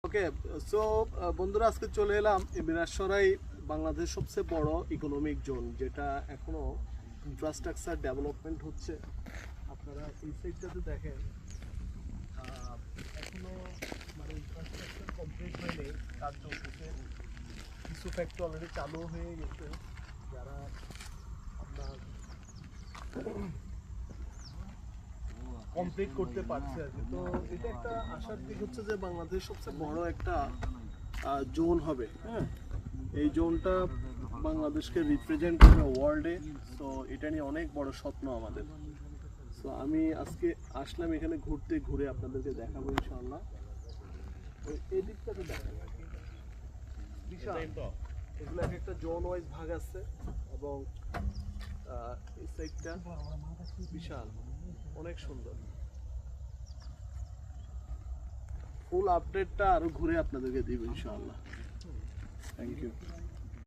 ওকে, so বন্ধুরা, আজকে চলে এলাম মিরসরাই, বাংলাদেশ সবচেয়ে বড় ইকোনমিক জোন, যেটা এখনো ইনফ্রাস্ট্রাকচার ডেভেলপমেন্ট হচ্ছে। আপনারা এই সাইডটাতে দেখেন, এখনো মানে ইনফ্রাস্ট্রাকচার কমপ্লিট হয়নি, কাজ চলতেছে। কিছু ফ্যাক্টরি অলরেডি চালু হয়ে গেছে, যারা আপনার কমপ্লিট করতে পারছে আর কি। তো এটা একটা আশার দিক হচ্ছে যে বাংলাদেশ সবচেয়ে বড় একটা জোন হবে। হ্যাঁ, এই জোনটা বাংলাদেশকে রিপ্রেজেন্ট করবে ওয়ার্ল্ডে। সো এটা নিয়ে অনেক বড় স্বপ্ন আমাদের। সো আমি আজকে আসলাম এখানে ঘুরতে, ঘুরে আপনাদেরকে দেখাবো ইনশাআল্লাহ। এই দিকটাতে দেখাবো, বিশাল এগুলো এক একটা জোন ওয়াইজ ভাগ আছে, এবং এই সাইডটা বিশাল, অনেক সুন্দর। ফুল আপডেটটা আরো ঘুরে আপনাদেরকে দিব ইনশাআল্লাহ। Thank you.